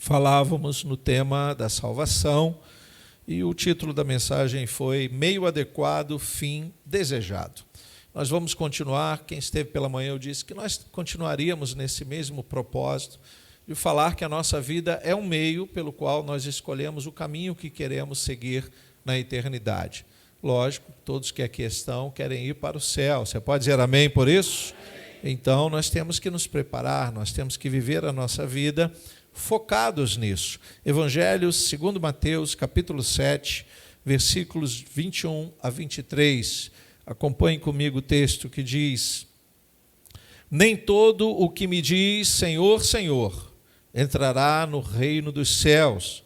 falávamos no tema da salvação e o título da mensagem foi Meio Adequado, Fim Desejado. Nós vamos continuar, quem esteve pela manhã eu disse que nós continuaríamos nesse mesmo propósito de falar que a nossa vida é um meio pelo qual nós escolhemos o caminho que queremos seguir na eternidade. Lógico, todos que aqui estão querem ir para o céu. Você pode dizer amém por isso? Então, nós temos que nos preparar, nós temos que viver a nossa vida focados nisso. Evangelho segundo Mateus, capítulo 7, versículos 21 a 23. Acompanhe comigo o texto que diz: Nem todo o que me diz Senhor, Senhor, entrará no reino dos céus,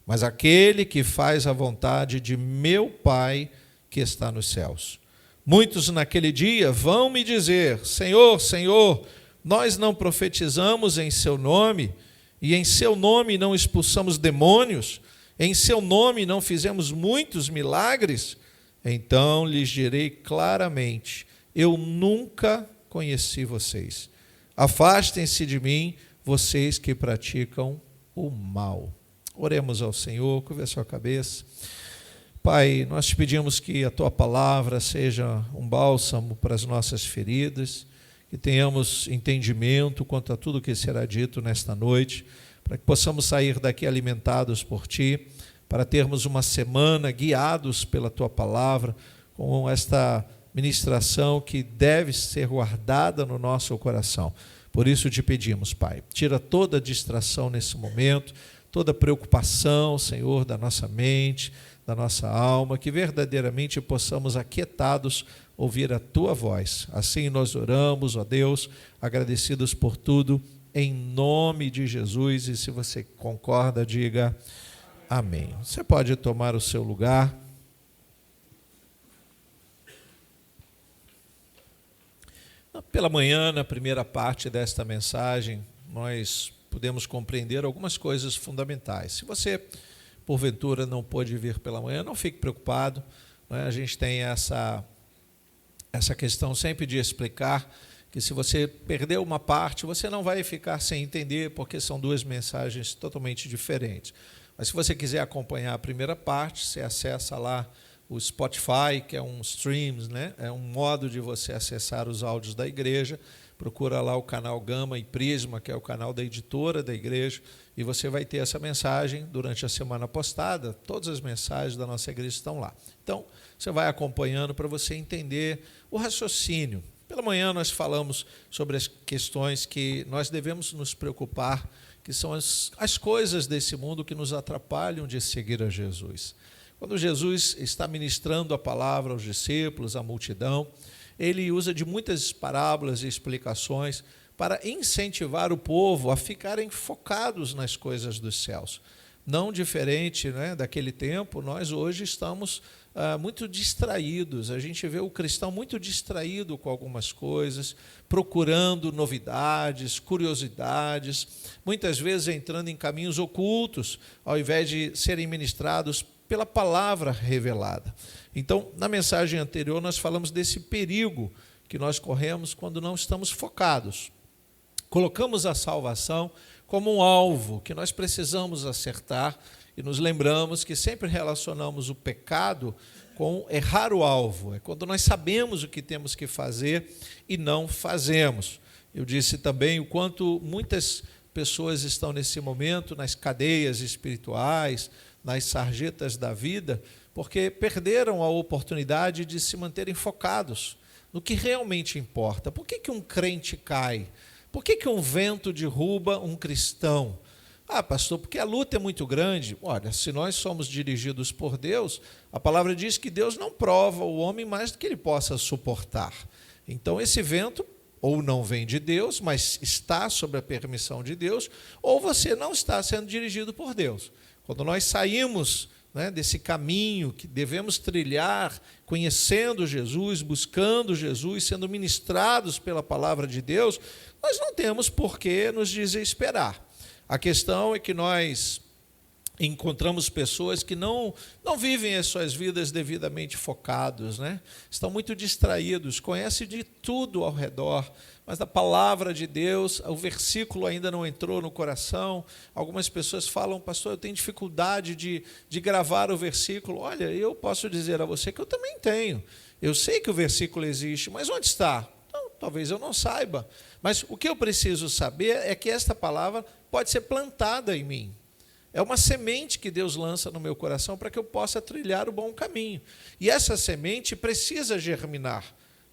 mas aquele que faz a vontade de meu Pai que está nos céus. Muitos naquele dia vão me dizer: Senhor, Senhor, nós não profetizamos em seu nome, e em seu nome não expulsamos demônios, em seu nome não fizemos muitos milagres? Então lhes direi claramente: eu nunca conheci vocês. Afastem-se de mim, vocês que praticam o mal. Oremos ao Senhor, curva a sua cabeça. Pai, nós te pedimos que a tua palavra seja um bálsamo para as nossas feridas, que tenhamos entendimento quanto a tudo que será dito nesta noite, para que possamos sair daqui alimentados por ti, para termos uma semana guiados pela tua palavra, com esta ministração que deve ser guardada no nosso coração. Por isso te pedimos, Pai, tira toda distração nesse momento, toda preocupação, Senhor, da nossa mente, da nossa alma, que verdadeiramente possamos, aquietados, ouvir a tua voz. Assim nós oramos, ó Deus, agradecidos por tudo, em nome de Jesus. E se você concorda, diga amém. Você pode tomar o seu lugar. Pela manhã, na primeira parte desta mensagem, nós podemos compreender algumas coisas fundamentais. Se você, porventura, não pôde vir pela manhã, não fique preocupado, né? A gente tem essa questão sempre de explicar que se você perder uma parte, você não vai ficar sem entender, porque são duas mensagens totalmente diferentes. Mas se você quiser acompanhar a primeira parte, você acessa lá o Spotify, que é um streams, né? É um modo de você acessar os áudios da igreja. Procura lá o canal Gama e Prisma, que é o canal da editora da igreja, e você vai ter essa mensagem durante a semana postada. Todas as mensagens da nossa igreja estão lá. Então, você vai acompanhando para você entender o raciocínio. Pela manhã nós falamos sobre as questões que nós devemos nos preocupar, que são as coisas desse mundo que nos atrapalham de seguir a Jesus. Quando Jesus está ministrando a palavra aos discípulos, à multidão, ele usa de muitas parábolas e explicações para incentivar o povo a ficarem focados nas coisas dos céus. Não diferente, né, daquele tempo, nós hoje estamos muito distraídos. A gente vê o cristão muito distraído com algumas coisas, procurando novidades, curiosidades, muitas vezes entrando em caminhos ocultos, ao invés de serem ministrados pela palavra revelada. Então, na mensagem anterior, nós falamos desse perigo que nós corremos quando não estamos focados. Colocamos a salvação como um alvo que nós precisamos acertar e nos lembramos que sempre relacionamos o pecado com errar o alvo. É quando nós sabemos o que temos que fazer e não fazemos. Eu disse também o quanto muitas pessoas estão nesse momento nas cadeias espirituais, nas sarjetas da vida, porque perderam a oportunidade de se manterem focados no que realmente importa. Por que um crente cai? Por que um vento derruba um cristão? Ah, pastor, porque a luta é muito grande. Olha, se nós somos dirigidos por Deus, a palavra diz que Deus não prova o homem mais do que ele possa suportar. Então, esse vento ou não vem de Deus, mas está sob a permissão de Deus, ou você não está sendo dirigido por Deus. Quando nós saímos, né, desse caminho que devemos trilhar, conhecendo Jesus, buscando Jesus, sendo ministrados pela palavra de Deus, nós não temos por que nos desesperar. A questão é que nós encontramos pessoas que não vivem as suas vidas devidamente focados, né? Estão muito distraídos, conhecem de tudo ao redor, mas a palavra de Deus, o versículo ainda não entrou no coração. Algumas pessoas falam, pastor, eu tenho dificuldade de gravar o versículo. Olha, eu posso dizer a você que eu também tenho. Eu sei que o versículo existe, mas onde está? Então, talvez eu não saiba. Mas o que eu preciso saber é que esta palavra pode ser plantada em mim. É uma semente que Deus lança no meu coração para que eu possa trilhar o bom caminho. E essa semente precisa germinar.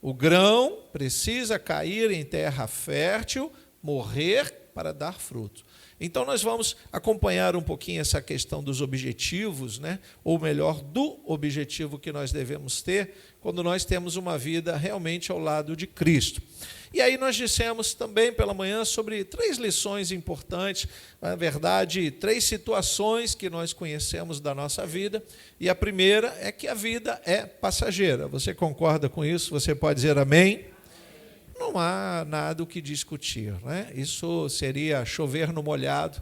O grão precisa cair em terra fértil, morrer para dar fruto. Então, nós vamos acompanhar um pouquinho essa questão dos objetivos, né? Ou melhor, do objetivo que nós devemos ter quando nós temos uma vida realmente ao lado de Cristo. E aí nós dissemos também pela manhã sobre 3 lições importantes, na verdade, 3 situações que nós conhecemos da nossa vida, e a primeira é que a vida é passageira. Você concorda com isso? Você pode dizer amém? Não há nada o que discutir, né? Isso seria chover no molhado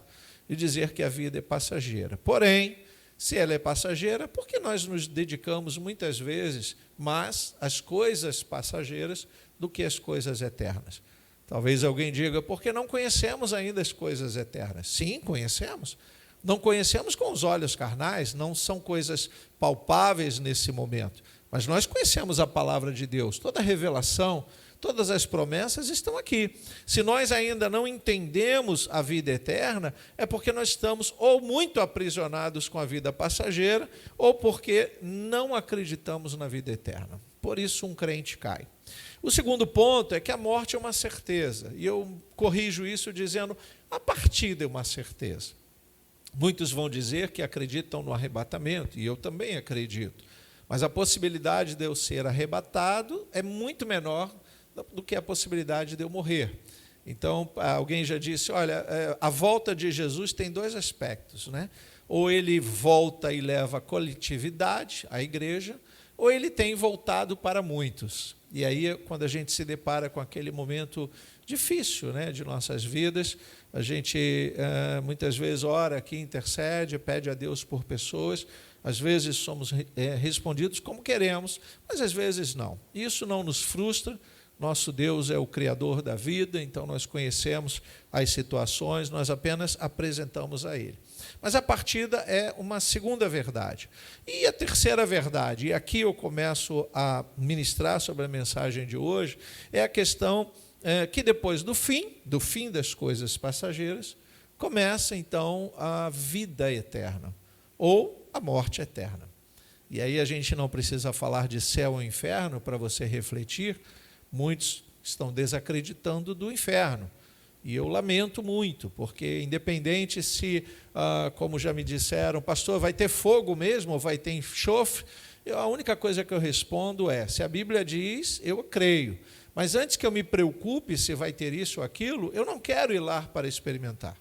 e dizer que a vida é passageira. Porém, se ela é passageira, por que nós nos dedicamos muitas vezes mais às coisas passageiras do que às coisas eternas? Talvez alguém diga, porque não conhecemos ainda as coisas eternas. Sim, conhecemos. Não conhecemos com os olhos carnais, não são coisas palpáveis nesse momento. Mas nós conhecemos a palavra de Deus, toda a revelação, todas as promessas estão aqui. Se nós ainda não entendemos a vida eterna, é porque nós estamos ou muito aprisionados com a vida passageira, ou porque não acreditamos na vida eterna. Por isso um crente cai. O segundo ponto é que a morte é uma certeza, e eu corrijo isso dizendo, a partida é uma certeza. Muitos vão dizer que acreditam no arrebatamento, e eu também acredito, mas a possibilidade de eu ser arrebatado é muito menor do que a possibilidade de eu morrer. Então, alguém já disse, olha, a volta de Jesus tem 2 aspectos, né? Ou ele volta e leva a coletividade, a igreja, ou ele tem voltado para muitos. E aí, quando a gente se depara com aquele momento difícil, né, de nossas vidas, a gente muitas vezes ora aqui, intercede, pede a Deus por pessoas, às vezes somos respondidos como queremos, mas às vezes não. Isso não nos frustra. Nosso Deus é o Criador da vida, então nós conhecemos as situações, nós apenas apresentamos a Ele. Mas a partida é uma segunda verdade. E a terceira verdade, e aqui eu começo a ministrar sobre a mensagem de hoje, é a questão que depois do fim das coisas passageiras, começa então a vida eterna, ou a morte eterna. E aí a gente não precisa falar de céu ou inferno para você refletir. Muitos estão desacreditando do inferno, e eu lamento muito, porque independente se, como já me disseram, pastor, vai ter fogo mesmo, ou vai ter enxofre, a única coisa que eu respondo é, se a Bíblia diz, eu creio, mas antes que eu me preocupe se vai ter isso ou aquilo, eu não quero ir lá para experimentar.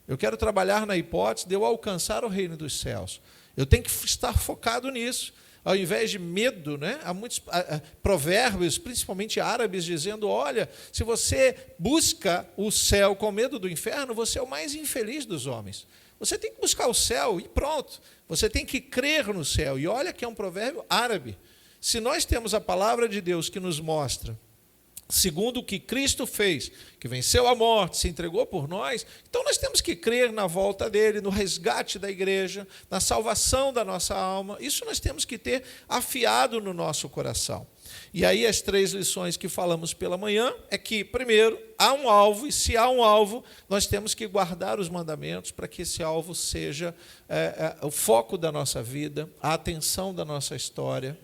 Eu quero trabalhar na hipótese de eu alcançar o reino dos céus. Eu tenho que estar focado nisso. Ao invés de medo, né? Há muitos provérbios, principalmente árabes, dizendo, olha, se você busca o céu com medo do inferno, você é o mais infeliz dos homens. Você tem que buscar o céu e pronto. Você tem que crer no céu. E olha que é um provérbio árabe. Se nós temos a palavra de Deus que nos mostra, segundo o que Cristo fez, que venceu a morte, se entregou por nós, então nós temos que crer na volta dele, no resgate da igreja, na salvação da nossa alma. Isso nós temos que ter afiado no nosso coração. E aí as 3 lições que falamos pela manhã é que, primeiro, há um alvo, e se há um alvo, nós temos que guardar os mandamentos para que esse alvo seja o foco da nossa vida, a atenção da nossa história.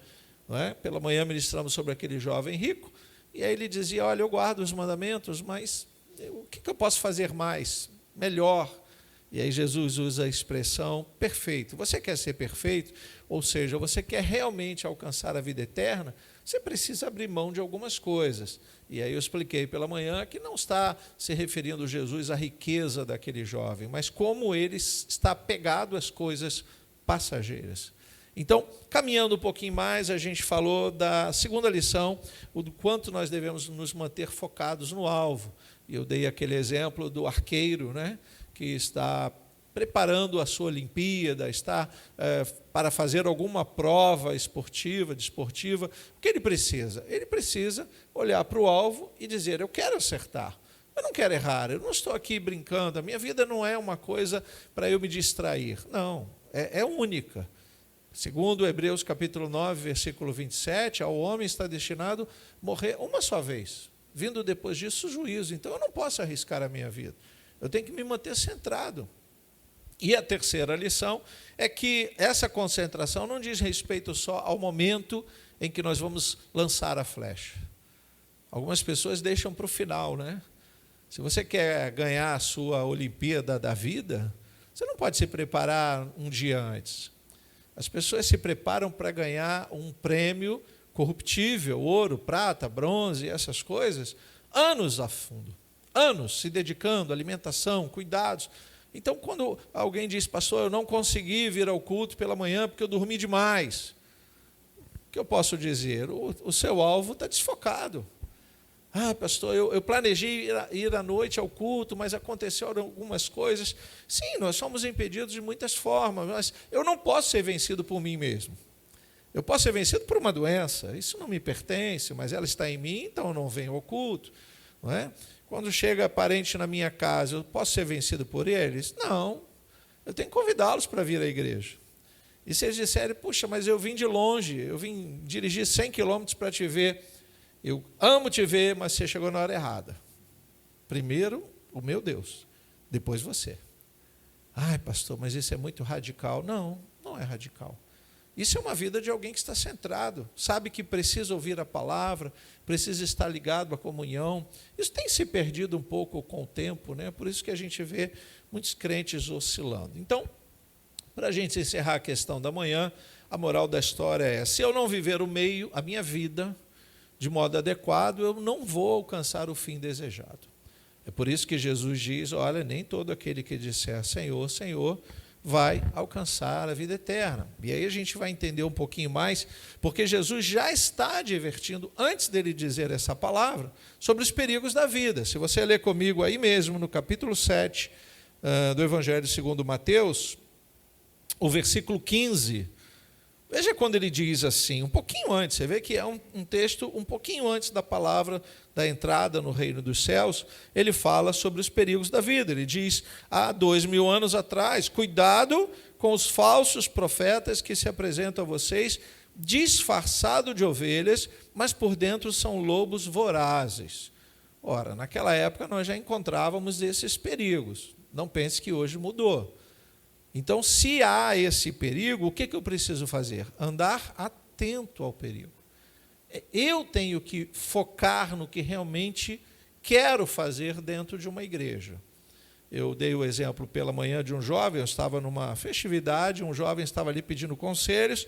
Não é? Pela manhã ministramos sobre aquele jovem rico, e aí ele dizia, olha, eu guardo os mandamentos, mas o que eu posso fazer mais, melhor? E aí Jesus usa a expressão perfeito. Você quer ser perfeito? Ou seja, você quer realmente alcançar a vida eterna? Você precisa abrir mão de algumas coisas. E aí eu expliquei pela manhã que não está se referindo Jesus à riqueza daquele jovem, mas como ele está apegado às coisas passageiras. Então, caminhando um pouquinho mais, a gente falou da segunda lição, o do quanto nós devemos nos manter focados no alvo. E eu dei aquele exemplo do arqueiro, né, que está preparando a sua Olimpíada, está para fazer alguma prova esportiva, desportiva, o que ele precisa? Ele precisa olhar para o alvo e dizer, eu quero acertar, eu não quero errar, eu não estou aqui brincando, a minha vida não é uma coisa para eu me distrair, não, é única. Segundo Hebreus capítulo 9, versículo 27, ao homem está destinado morrer uma só vez, vindo depois disso o juízo. Então eu não posso arriscar a minha vida, eu tenho que me manter centrado. E a terceira lição é que essa concentração não diz respeito só ao momento em que nós vamos lançar a flecha. Algumas pessoas deixam para o final, né? Se você quer ganhar a sua Olimpíada da vida, você não pode se preparar um dia antes. As pessoas se preparam para ganhar um prêmio corruptível, ouro, prata, bronze, essas coisas, anos a fundo, anos se dedicando à alimentação, cuidados. Então, quando alguém diz, pastor, eu não consegui vir ao culto pela manhã porque eu dormi demais, o que eu posso dizer? O seu alvo está desfocado. Ah, pastor, eu planejei ir à noite ao culto, mas aconteceram algumas coisas. Sim, nós somos impedidos de muitas formas, mas eu não posso ser vencido por mim mesmo. Eu posso ser vencido por uma doença, isso não me pertence, mas ela está em mim, então eu não venho ao culto. Não é? Quando chega parente na minha casa, eu posso ser vencido por eles? Não, eu tenho que convidá-los para vir à igreja. E se eles disserem, puxa, mas eu vim de longe, eu vim dirigir 100 quilômetros para te ver, eu amo te ver, mas você chegou na hora errada. Primeiro, o meu Deus, depois você. Ai, pastor, mas isso é muito radical. Não, não é radical. Isso é uma vida de alguém que está centrado, sabe que precisa ouvir a palavra, precisa estar ligado à comunhão. Isso tem se perdido um pouco com o tempo, né? Por isso que a gente vê muitos crentes oscilando. Então, para a gente encerrar a questão da manhã, a moral da história é, se eu não viver o meio, a minha vida, de modo adequado, eu não vou alcançar o fim desejado. É por isso que Jesus diz, olha, nem todo aquele que disser Senhor, Senhor, vai alcançar a vida eterna. E aí a gente vai entender um pouquinho mais, porque Jesus já está advertindo, antes dele dizer essa palavra, sobre os perigos da vida. Se você ler comigo aí mesmo, no capítulo 7 do Evangelho segundo Mateus, o versículo 15, veja quando ele diz assim, um pouquinho antes, você vê que é um texto um pouquinho antes da palavra da entrada no reino dos céus, ele fala sobre os perigos da vida. Ele diz, há 2000 anos atrás, cuidado com os falsos profetas que se apresentam a vocês disfarçado de ovelhas, mas por dentro são lobos vorazes. Ora, naquela época nós já encontrávamos esses perigos. Não pense que hoje mudou. Então, se há esse perigo, o que eu preciso fazer? Andar atento ao perigo. Eu tenho que focar no que realmente quero fazer dentro de uma igreja. Eu dei o exemplo pela manhã de um jovem, eu estava numa festividade, um jovem estava ali pedindo conselhos,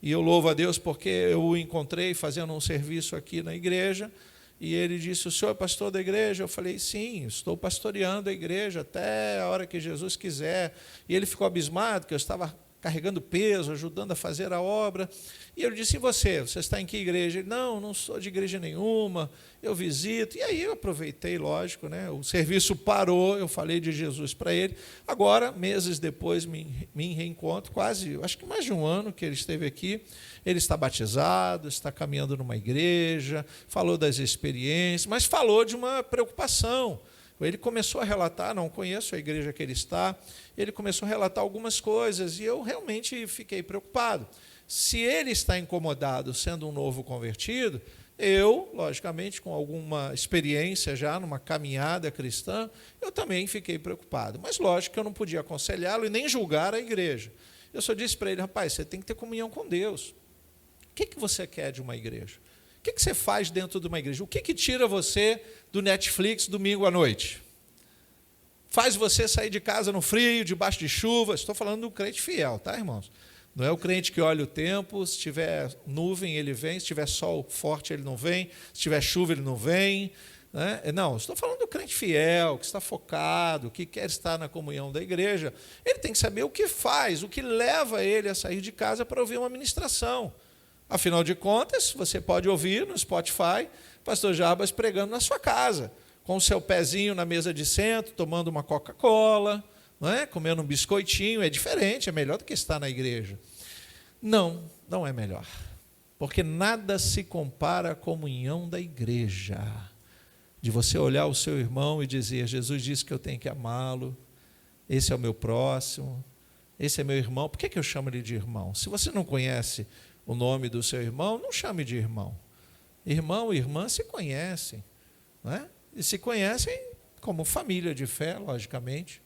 e eu louvo a Deus porque eu o encontrei fazendo um serviço aqui na igreja, e ele disse, o senhor é pastor da igreja? Eu falei, sim, estou pastoreando a igreja até a hora que Jesus quiser. E ele ficou abismado, que eu estava carregando peso, ajudando a fazer a obra. E eu disse, e você? Você está em que igreja? Ele, não sou de igreja nenhuma, eu visito. E aí eu aproveitei, lógico, né? O serviço parou, eu falei de Jesus para ele. Agora, meses depois, me reencontro, quase, acho que mais de um ano que ele esteve aqui. Ele está batizado, está caminhando numa igreja, falou das experiências, mas falou de uma preocupação. Ele começou a relatar, não conheço a igreja que ele está, ele começou a relatar algumas coisas e eu realmente fiquei preocupado. Se ele está incomodado sendo um novo convertido, eu, logicamente, com alguma experiência já numa caminhada cristã, eu também fiquei preocupado. Mas lógico que eu não podia aconselhá-lo e nem julgar a igreja. Eu só disse para ele, rapaz, você tem que ter comunhão com Deus. O que você quer de uma igreja? O que você faz dentro de uma igreja? O que tira você do Netflix domingo à noite? Faz você sair de casa no frio, debaixo de chuva? Estou falando do crente fiel, tá, irmãos? Não é o crente que olha o tempo, se tiver nuvem ele vem, se tiver sol forte ele não vem, se tiver chuva ele não vem. Né? Não, estou falando do crente fiel, que está focado, que quer estar na comunhão da igreja. Ele tem que saber o que faz, o que leva ele a sair de casa para ouvir uma ministração. Afinal de contas, você pode ouvir no Spotify pastor Jarbas pregando na sua casa, com o seu pezinho na mesa de centro, tomando uma Coca-Cola, não é? Comendo um biscoitinho, é diferente, é melhor do que estar na igreja. Não, não é melhor. Porque nada se compara à comunhão da igreja. De você olhar o seu irmão e dizer, Jesus disse que eu tenho que amá-lo, esse é o meu próximo, esse é meu irmão. Por que eu chamo ele de irmão? Se você não conhece o nome do seu irmão, não chame de irmão. Irmão e irmã se conhecem, não é? E se conhecem como família de fé, logicamente.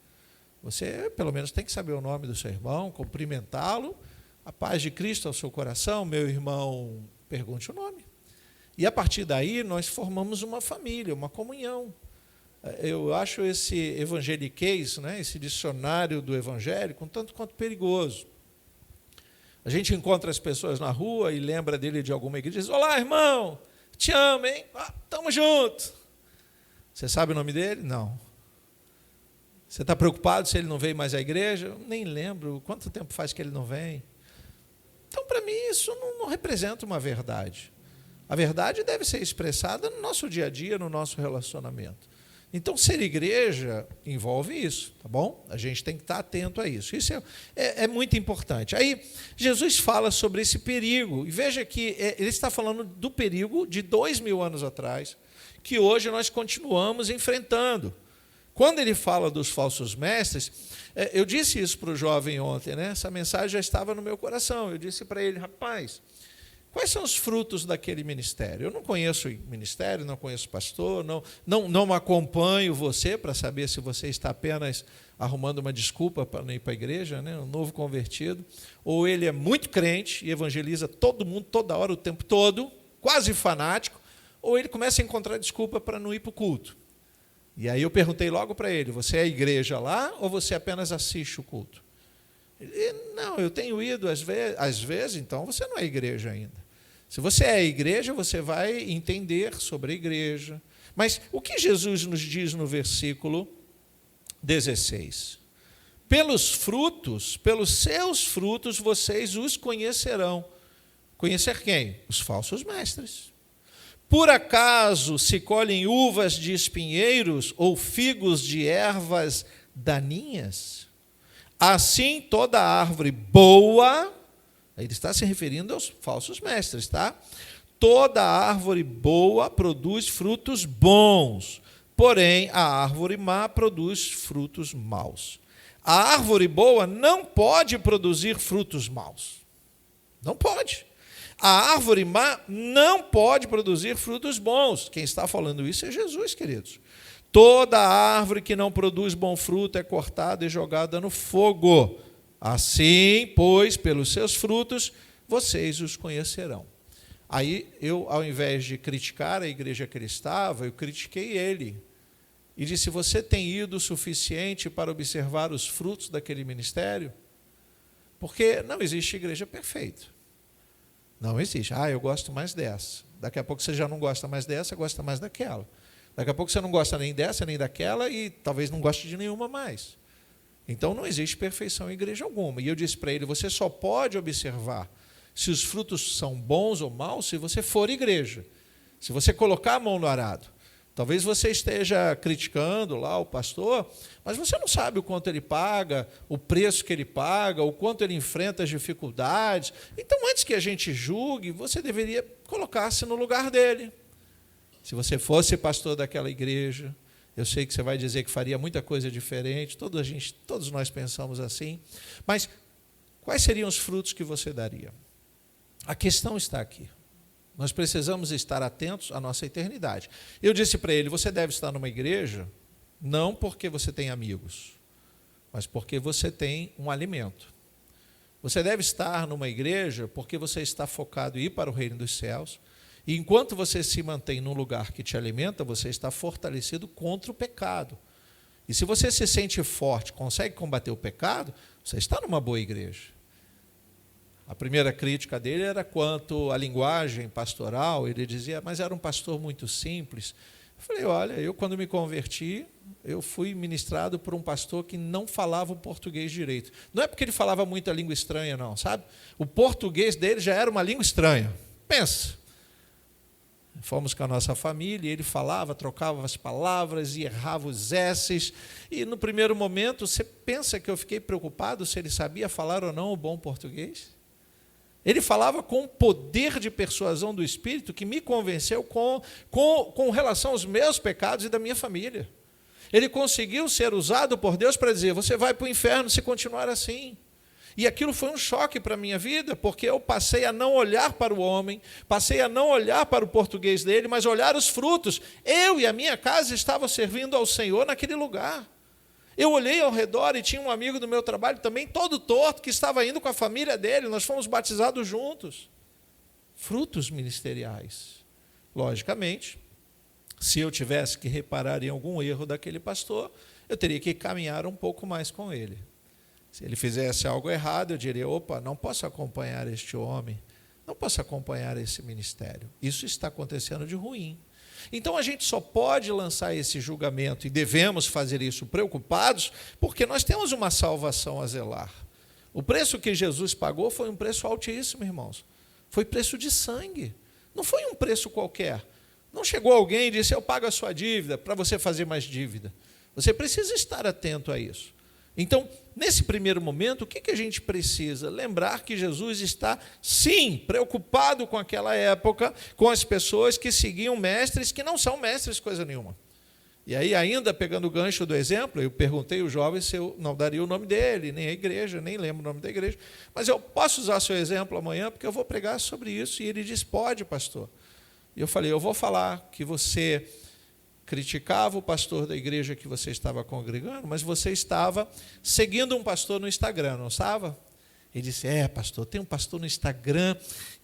Você, pelo menos, tem que saber o nome do seu irmão, cumprimentá-lo, a paz de Cristo ao seu coração, meu irmão, pergunte o nome. E a partir daí nós formamos uma família, uma comunhão. Eu acho esse evangeliquez, né, esse dicionário do evangelho, um tanto quanto perigoso. A gente encontra as pessoas na rua e lembra dele de alguma igreja e diz, olá, irmão, te amo, hein? Tamo junto. Você sabe o nome dele? Não. Você está preocupado se ele não veio mais à igreja? Eu nem lembro. Quanto tempo faz que ele não vem? Então, para mim, isso não representa uma verdade. A verdade deve ser expressada no nosso dia a dia, no nosso relacionamento. Então, ser igreja envolve isso, tá bom? A gente tem que estar atento a isso. Isso é muito importante. Aí, Jesus fala sobre esse perigo. E veja que ele está falando do perigo de 2000 anos atrás, que hoje nós continuamos enfrentando. Quando ele fala dos falsos mestres, eu disse isso para o jovem ontem, né? Essa mensagem já estava no meu coração. Eu disse para ele, rapaz, quais são os frutos daquele ministério? Eu não conheço o ministério, não conheço o pastor, não acompanho você para saber se você está apenas arrumando uma desculpa para não ir para a igreja, né? Um novo convertido, ou ele é muito crente e evangeliza todo mundo, toda hora, o tempo todo, quase fanático, ou ele começa a encontrar desculpa para não ir para o culto. E aí eu perguntei logo para ele, você é a igreja lá ou você apenas assiste o culto? Ele, não, eu tenho ido às vezes, então você não é igreja ainda. Se você é a igreja, você vai entender sobre a igreja. Mas o que Jesus nos diz no versículo 16? Pelos seus frutos, vocês os conhecerão. Conhecer quem? Os falsos mestres. Por acaso se colhem uvas de espinheiros ou figos de ervas daninhas? Assim toda árvore boa, ele está se referindo aos falsos mestres, tá? Toda árvore boa produz frutos bons, porém a árvore má produz frutos maus. A árvore boa não pode produzir frutos maus. Não pode. A árvore má não pode produzir frutos bons. Quem está falando isso é Jesus, queridos. Toda árvore que não produz bom fruto é cortada e jogada no fogo. Assim, pois, pelos seus frutos, vocês os conhecerão. Aí, eu, ao invés de criticar a igreja que ele estava, eu critiquei ele. E disse, você tem ido o suficiente para observar os frutos daquele ministério? Porque não existe igreja perfeita. Não existe. Eu gosto mais dessa. Daqui a pouco você já não gosta mais dessa, gosta mais daquela. Daqui a pouco você não gosta nem dessa, nem daquela e talvez não goste de nenhuma mais. Então não existe perfeição em igreja alguma. E eu disse para ele, você só pode observar se os frutos são bons ou maus se você for igreja. Se você colocar a mão no arado. Talvez você esteja criticando lá o pastor, mas você não sabe o quanto ele paga, o preço que ele paga, o quanto ele enfrenta as dificuldades. Então, antes que a gente julgue, você deveria colocar-se no lugar dele. Se você fosse pastor daquela igreja, eu sei que você vai dizer que faria muita coisa diferente, todos nós pensamos assim, mas quais seriam os frutos que você daria? A questão está aqui. Nós precisamos estar atentos à nossa eternidade. Eu disse para ele, você deve estar numa igreja, não porque você tem amigos, mas porque você tem um alimento. Você deve estar numa igreja porque você está focado em ir para o reino dos céus, e enquanto você se mantém num lugar que te alimenta, você está fortalecido contra o pecado. E se você se sente forte, consegue combater o pecado, você está numa boa igreja. A primeira crítica dele era quanto à linguagem pastoral, ele dizia, mas era um pastor muito simples. Eu falei, olha, eu quando me converti, eu fui ministrado por um pastor que não falava o português direito. Não é porque ele falava muita língua estranha, não, sabe? O português dele já era uma língua estranha. Pensa. Fomos com a nossa família, e ele falava, trocava as palavras e errava os S's. E no primeiro momento, você pensa que eu fiquei preocupado se ele sabia falar ou não o bom português? Ele falava com poder de persuasão do Espírito que me convenceu com relação aos meus pecados e da minha família. Ele conseguiu ser usado por Deus para dizer, você vai para o inferno se continuar assim. E aquilo foi um choque para a minha vida, porque eu passei a não olhar para o homem, passei a não olhar para o português dele, mas olhar os frutos. Eu e a minha casa estavam servindo ao Senhor naquele lugar. Eu olhei ao redor e tinha um amigo do meu trabalho também, todo torto, que estava indo com a família dele, nós fomos batizados juntos. Frutos ministeriais. Logicamente, se eu tivesse que reparar em algum erro daquele pastor, eu teria que caminhar um pouco mais com ele. Se ele fizesse algo errado, eu diria, opa, não posso acompanhar este homem, não posso acompanhar esse ministério. Isso está acontecendo de ruim. Então, a gente só pode lançar esse julgamento, e devemos fazer isso preocupados, porque nós temos uma salvação a zelar. O preço que Jesus pagou foi um preço altíssimo, irmãos. Foi preço de sangue. Não foi um preço qualquer. Não chegou alguém e disse, eu pago a sua dívida, para você fazer mais dívida. Você precisa estar atento a isso. Então, nesse primeiro momento, o que a gente precisa? Lembrar que Jesus está, sim, preocupado com aquela época, com as pessoas que seguiam mestres que não são mestres coisa nenhuma. E aí, ainda pegando o gancho do exemplo, eu perguntei ao jovem se eu não daria o nome dele, nem a igreja, nem lembro o nome da igreja, mas eu posso usar seu exemplo amanhã, porque eu vou pregar sobre isso. E ele disse, pode, pastor. E eu falei, eu vou falar que você criticava o pastor da igreja que você estava congregando, mas você estava seguindo um pastor no Instagram, não estava? Ele disse, pastor, tem um pastor no Instagram,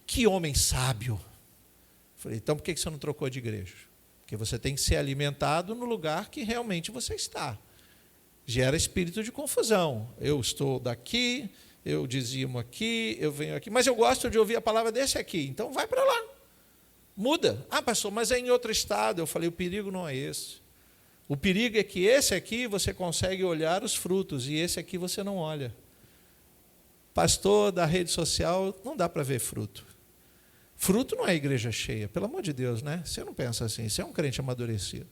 que homem sábio. Eu falei, então por que você não trocou de igreja? Porque você tem que ser alimentado no lugar que realmente você está. Gera espírito de confusão. Eu estou daqui, eu dizimo aqui, eu venho aqui, mas eu gosto de ouvir a palavra desse aqui, então vai para lá. Muda. Pastor, mas é em outro estado. Eu falei, o perigo não é esse. O perigo é que esse aqui você consegue olhar os frutos e esse aqui você não olha. Pastor da rede social, não dá para ver fruto. Fruto não é igreja cheia, pelo amor de Deus, né? Você não pensa assim, você é um crente amadurecido.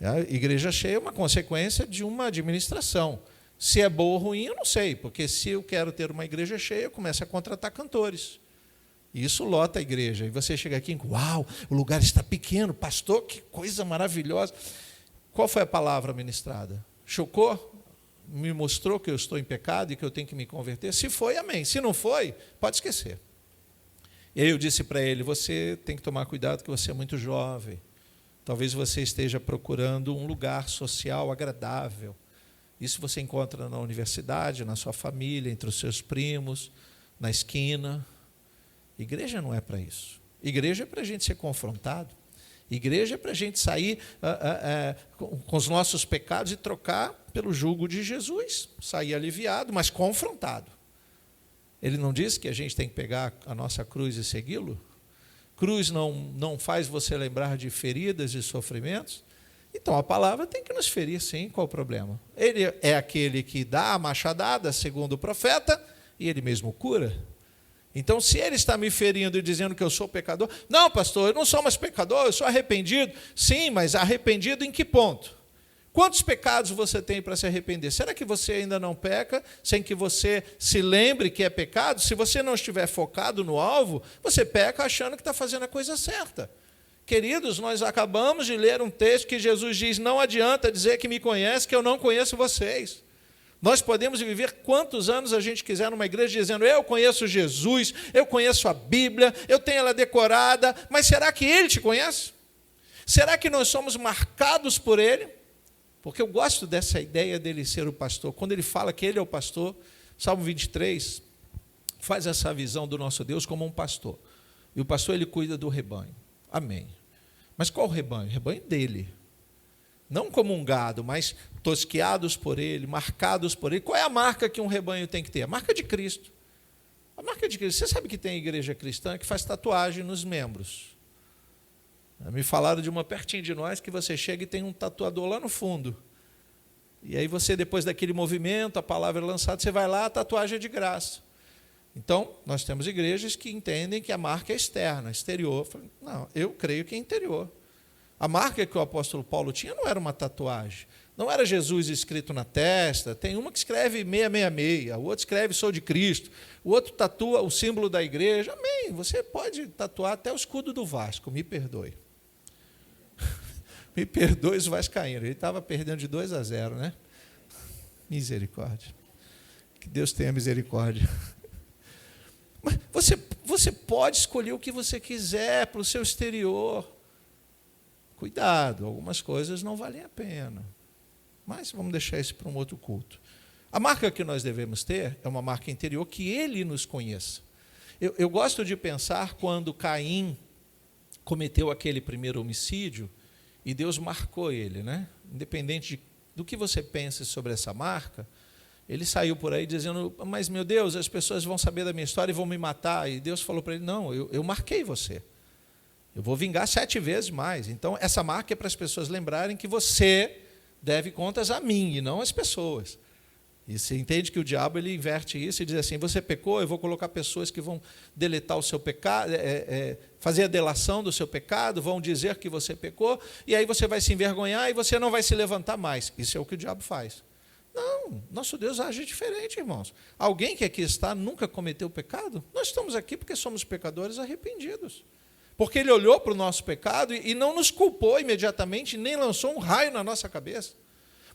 A igreja cheia é uma consequência de uma administração. Se é boa ou ruim, eu não sei, porque se eu quero ter uma igreja cheia, eu começo a contratar cantores. E isso lota a igreja. E você chega aqui e uau, o lugar está pequeno, pastor, que coisa maravilhosa. Qual foi a palavra ministrada? Chocou? Me mostrou que eu estou em pecado e que eu tenho que me converter? Se foi, amém. Se não foi, pode esquecer. E aí eu disse para ele, você tem que tomar cuidado que você é muito jovem. Talvez você esteja procurando um lugar social agradável. Isso você encontra na universidade, na sua família, entre os seus primos, na esquina. Igreja não é para isso. Igreja é para a gente ser confrontado. Igreja é para a gente sair com os nossos pecados e trocar pelo jugo de Jesus. Sair aliviado, mas confrontado. Ele não disse que a gente tem que pegar a nossa cruz e segui-lo? Cruz não faz você lembrar de feridas e sofrimentos? Então a palavra tem que nos ferir, sim. Qual o problema? Ele é aquele que dá a machadada, segundo o profeta, e ele mesmo cura. Então, se ele está me ferindo e dizendo que eu sou pecador, não, pastor, eu não sou mais pecador, eu sou arrependido. Sim, mas arrependido em que ponto? Quantos pecados você tem para se arrepender? Será que você ainda não peca sem que você se lembre que é pecado? Se você não estiver focado no alvo, você peca achando que está fazendo a coisa certa. Queridos, nós acabamos de ler um texto que Jesus diz, não adianta dizer que me conhece, que eu não conheço vocês. Nós podemos viver quantos anos a gente quiser numa igreja dizendo, eu conheço Jesus, eu conheço a Bíblia, eu tenho ela decorada, mas será que Ele te conhece? Será que nós somos marcados por Ele? Porque eu gosto dessa ideia dele ser o pastor. Quando ele fala que Ele é o pastor, Salmo 23 faz essa visão do nosso Deus como um pastor. E o pastor, ele cuida do rebanho. Amém. Mas qual o rebanho? O rebanho dele. Não como um gado, mas tosqueados por ele, marcados por ele. Qual é a marca que um rebanho tem que ter? A marca de Cristo. A marca de Cristo. Você sabe que tem igreja cristã que faz tatuagem nos membros. Me falaram de uma pertinho de nós que você chega e tem um tatuador lá no fundo. E aí você, depois daquele movimento, a palavra é lançada, você vai lá, a tatuagem é de graça. Então, nós temos igrejas que entendem que a marca é externa, exterior. Não, eu creio que é interior. A marca que o apóstolo Paulo tinha não era uma tatuagem, não era Jesus escrito na testa. Tem uma que escreve 666, o outro escreve sou de Cristo, o outro tatua o símbolo da igreja. Amém, você pode tatuar até o escudo do Vasco, me perdoe. Me perdoe os vascaínos, ele estava perdendo de 2-0, né? Misericórdia. Que Deus tenha misericórdia. Mas você pode escolher o que você quiser para o seu exterior. Cuidado, algumas coisas não valem a pena. Mas vamos deixar isso para um outro culto. A marca que nós devemos ter é uma marca interior que Ele nos conheça. Eu gosto de pensar quando Caim cometeu aquele primeiro homicídio e Deus marcou ele, né? Independente do que você pense sobre essa marca, ele saiu por aí dizendo, mas meu Deus, as pessoas vão saber da minha história e vão me matar. E Deus falou para ele, não, eu marquei você. Eu vou vingar 7 vezes mais. Então, essa marca é para as pessoas lembrarem que você deve contas a mim e não às pessoas. E você entende que o diabo ele inverte isso e diz assim, você pecou, eu vou colocar pessoas que vão deletar o seu pecado, fazer a delação do seu pecado, vão dizer que você pecou, e aí você vai se envergonhar e você não vai se levantar mais. Isso é o que o diabo faz. Não, nosso Deus age diferente, irmãos. Alguém que aqui está nunca cometeu pecado? Nós estamos aqui porque somos pecadores arrependidos. Porque Ele olhou para o nosso pecado e não nos culpou imediatamente, nem lançou um raio na nossa cabeça.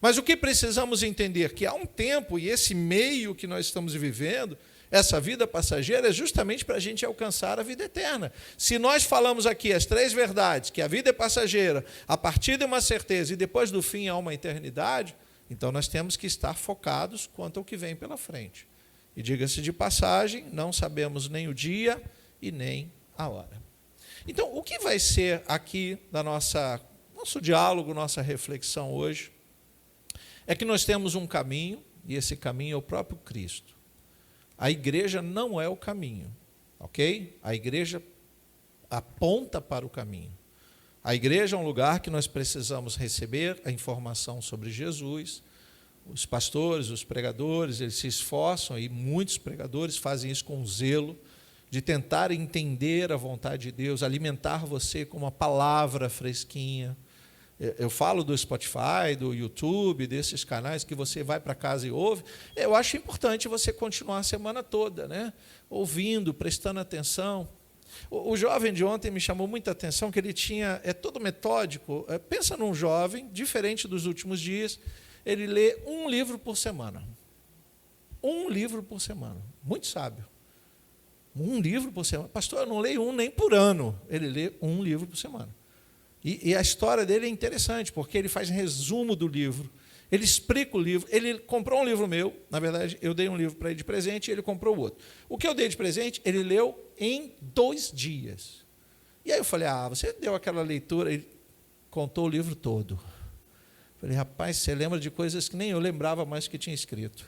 Mas o que precisamos entender? Que há um tempo, e esse meio que nós estamos vivendo, essa vida passageira, é justamente para a gente alcançar a vida eterna. Se nós falamos aqui as 3 verdades, que a vida é passageira, a partida é uma certeza, e depois do fim há uma eternidade, então nós temos que estar focados quanto ao que vem pela frente. E diga-se de passagem, não sabemos nem o dia e nem a hora. Então, o que vai ser aqui da nosso diálogo, nossa reflexão hoje, é que nós temos um caminho, e esse caminho é o próprio Cristo. A igreja não é o caminho, ok? A igreja aponta para o caminho. A igreja é um lugar que nós precisamos receber a informação sobre Jesus. Os pastores, os pregadores, eles se esforçam, e muitos pregadores fazem isso com zelo, de tentar entender a vontade de Deus, alimentar você com uma palavra fresquinha. Eu falo do Spotify, do YouTube, desses canais que você vai para casa e ouve. Eu acho importante você continuar a semana toda, né? Ouvindo, prestando atenção. O jovem de ontem me chamou muita atenção, que ele é todo metódico. Pensa num jovem, diferente dos últimos dias, ele lê 1 livro por semana. 1 livro por semana. Muito sábio. 1 livro por semana. Pastor, eu não leio 1 nem por ano. Ele lê 1 livro por semana. E a história dele é interessante, porque ele faz resumo do livro, ele explica o livro. Ele comprou um livro meu, na verdade, eu dei um livro para ele de presente e ele comprou o outro. O que eu dei de presente, ele leu em 2 dias. E aí eu falei, você deu aquela leitura, ele contou o livro todo. Falei, rapaz, você lembra de coisas que nem eu lembrava mais que tinha escrito.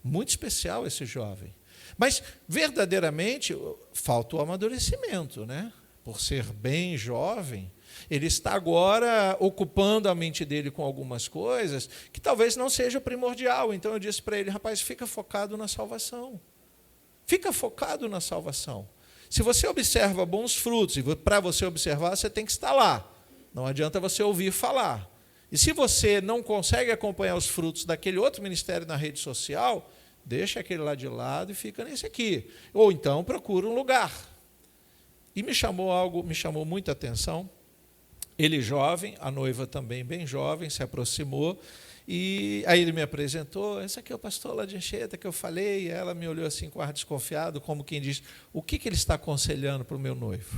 Muito especial esse jovem. Mas, verdadeiramente, falta o amadurecimento, né? Por ser bem jovem, ele está agora ocupando a mente dele com algumas coisas que talvez não seja primordial. Então eu disse para ele, rapaz, fica focado na salvação. Fica focado na salvação. Se você observa bons frutos, e para você observar, você tem que estar lá. Não adianta você ouvir falar. E se você não consegue acompanhar os frutos daquele outro ministério na rede social, deixa aquele lá de lado e fica nesse aqui. Ou então procura um lugar. E me chamou muita atenção. Ele jovem, a noiva também bem jovem, se aproximou, e aí ele me apresentou, esse aqui é o pastor lá de Anchieta que eu falei, e ela me olhou assim com ar desconfiado, como quem diz, o que ele está aconselhando para o meu noivo?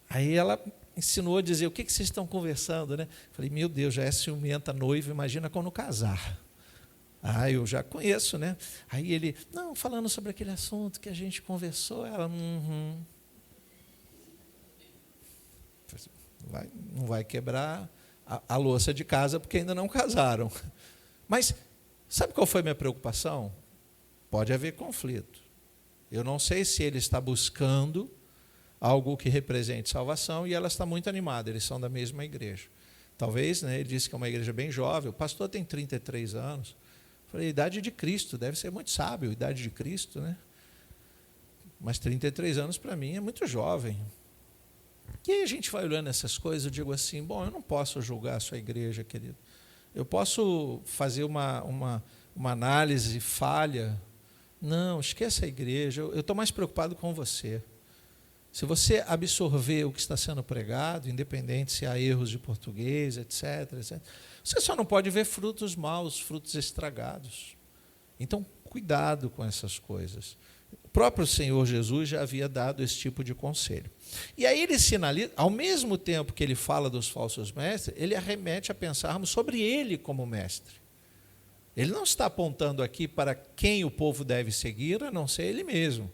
Aí ela ensinou a dizer, o que vocês estão conversando, né? Falei, meu Deus, já é ciumenta noiva, imagina quando casar. Eu já conheço, né? Aí ele, não, falando sobre aquele assunto que a gente conversou, ela, não vai quebrar a louça de casa, porque ainda não casaram. Mas, sabe qual foi a minha preocupação? Pode haver conflito. Eu não sei se ele está buscando algo que represente salvação, e ela está muito animada, eles são da mesma igreja. Talvez, né, ele disse que é uma igreja bem jovem, o pastor tem 33 anos. Falei, idade de Cristo, deve ser muito sábio, idade de Cristo, né? Mas 33 anos para mim é muito jovem. E aí a gente vai olhando essas coisas, eu digo assim, bom, eu não posso julgar a sua igreja, querido. Eu posso fazer uma análise falha. Não, esqueça a igreja, eu estou mais preocupado com você. Se você absorver o que está sendo pregado, independente se há erros de português, etc., você só não pode ver frutos maus, frutos estragados. Então, cuidado com essas coisas. O próprio Senhor Jesus já havia dado esse tipo de conselho. E aí ele sinaliza, ao mesmo tempo que ele fala dos falsos mestres, ele arremete a pensarmos sobre ele como mestre. Ele não está apontando aqui para quem o povo deve seguir, a não ser ele mesmo.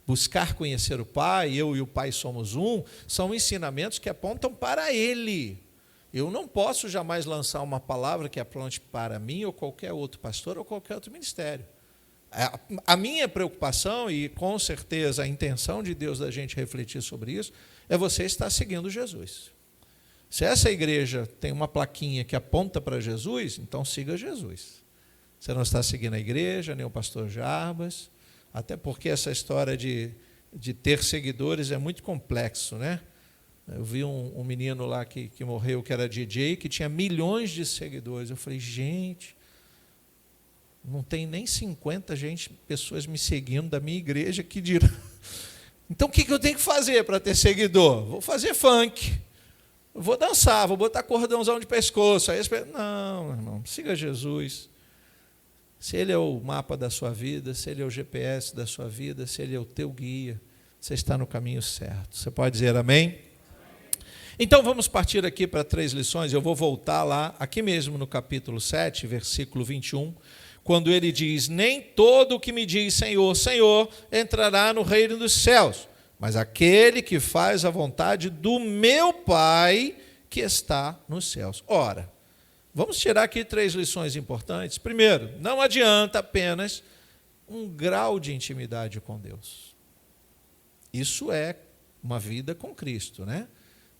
Buscar conhecer o Pai, eu e o Pai somos um, são ensinamentos que apontam para Ele. Eu não posso jamais lançar uma palavra que aponte para mim ou qualquer outro pastor ou qualquer outro ministério. A minha preocupação, e com certeza a intenção de Deus da gente refletir sobre isso, é você estar seguindo Jesus. Se essa igreja tem uma plaquinha que aponta para Jesus, então siga Jesus. Você não está seguindo a igreja, nem o pastor Jarbas, até porque essa história de ter seguidores é muito complexo, né? Eu vi um menino lá que morreu, que era DJ, que tinha milhões de seguidores. Eu falei, gente, não tem nem 50 pessoas me seguindo da minha igreja, que dirá. Então, o que eu tenho que fazer para ter seguidor? Vou fazer funk, vou dançar, vou botar cordãozão de pescoço. Aí, não, irmão, siga Jesus. Se Ele é o mapa da sua vida, se Ele é o GPS da sua vida, se Ele é o teu guia, você está no caminho certo. Você pode dizer amém? Então, vamos partir aqui para 3 lições. Eu vou voltar lá, aqui mesmo no capítulo 7, versículo 21, quando ele diz, nem todo o que me diz Senhor, Senhor, entrará no reino dos céus, mas aquele que faz a vontade do meu Pai que está nos céus. Ora, vamos tirar aqui 3 lições importantes. Primeiro, não adianta apenas um grau de intimidade com Deus. Isso é uma vida com Cristo, né?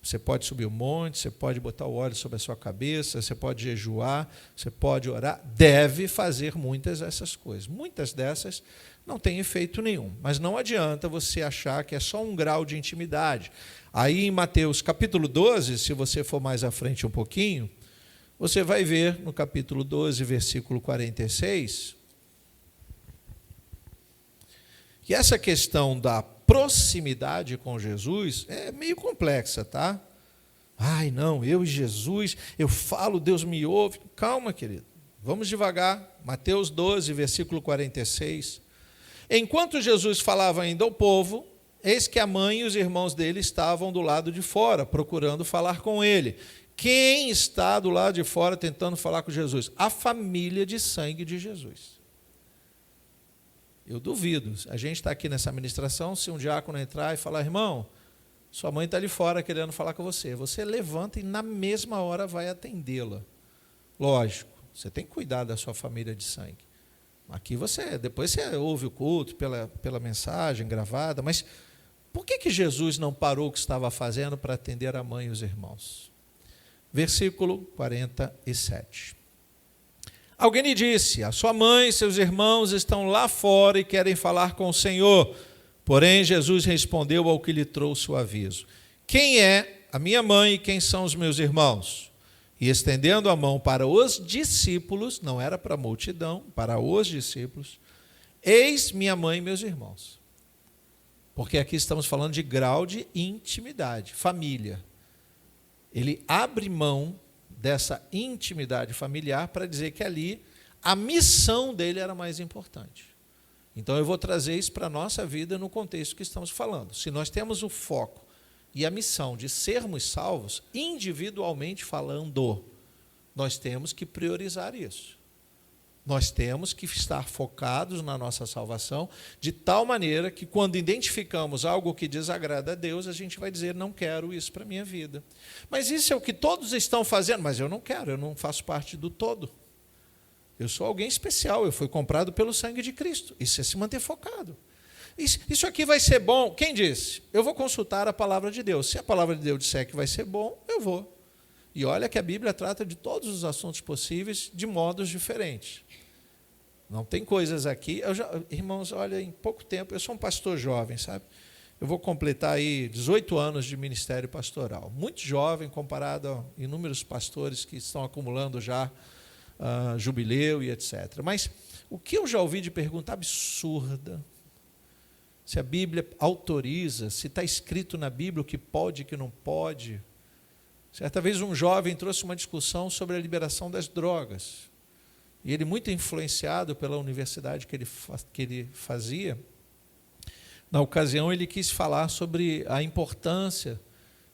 Você pode subir um monte, você pode botar o óleo sobre a sua cabeça, você pode jejuar, você pode orar, deve fazer muitas dessas coisas. Muitas dessas não têm efeito nenhum, mas não adianta você achar que é só um grau de intimidade. Aí em Mateus capítulo 12, se você for mais à frente um pouquinho, você vai ver no capítulo 12, versículo 46, que essa questão da proximidade com Jesus é meio complexa, tá? Ai, não, eu e Jesus, eu falo, Deus me ouve. Calma, querido, vamos devagar. Mateus 12, versículo 46. Enquanto Jesus falava ainda ao povo, eis que a mãe e os irmãos dele estavam do lado de fora, procurando falar com ele. Quem está do lado de fora tentando falar com Jesus? A família de sangue de Jesus. Eu duvido. A gente está aqui nessa administração, se um diácono entrar e falar, irmão, sua mãe está ali fora querendo falar com você. Você levanta e na mesma hora vai atendê-la. Lógico, você tem que cuidar da sua família de sangue. Aqui depois você ouve o culto pela mensagem gravada, mas por que Jesus não parou o que estava fazendo para atender a mãe e os irmãos? Versículo 47. Alguém lhe disse, a sua mãe e seus irmãos estão lá fora e querem falar com o Senhor. Porém, Jesus respondeu ao que lhe trouxe o aviso. Quem é a minha mãe e quem são os meus irmãos? E estendendo a mão para os discípulos, não era para a multidão, para os discípulos, eis minha mãe e meus irmãos. Porque aqui estamos falando de grau de intimidade, família. Ele abre mão dessa intimidade familiar para dizer que ali a missão dele era mais importante. Então eu vou trazer isso para a nossa vida no contexto que estamos falando. Se nós temos o foco e a missão de sermos salvos, individualmente falando, nós temos que priorizar isso. Nós temos que estar focados na nossa salvação, de tal maneira que quando identificamos algo que desagrada a Deus, a gente vai dizer, não quero isso para a minha vida. Mas isso é o que todos estão fazendo, mas eu não quero, eu não faço parte do todo. Eu sou alguém especial, eu fui comprado pelo sangue de Cristo. Isso é se manter focado. Isso aqui vai ser bom. Quem disse? Eu vou consultar a palavra de Deus. Se a palavra de Deus disser que vai ser bom, eu vou. E olha que a Bíblia trata de todos os assuntos possíveis de modos diferentes. Não tem coisas aqui. Irmãos, olha, em pouco tempo, eu sou um pastor jovem, sabe? Eu vou completar aí 18 anos de ministério pastoral. Muito jovem comparado a inúmeros pastores que estão acumulando já jubileu e etc. Mas o que eu já ouvi de pergunta absurda, se a Bíblia autoriza, se está escrito na Bíblia o que pode e o que não pode. Certa vez um jovem trouxe uma discussão sobre a liberação das drogas. E ele, muito influenciado pela universidade que ele fazia, na ocasião ele quis falar sobre a importância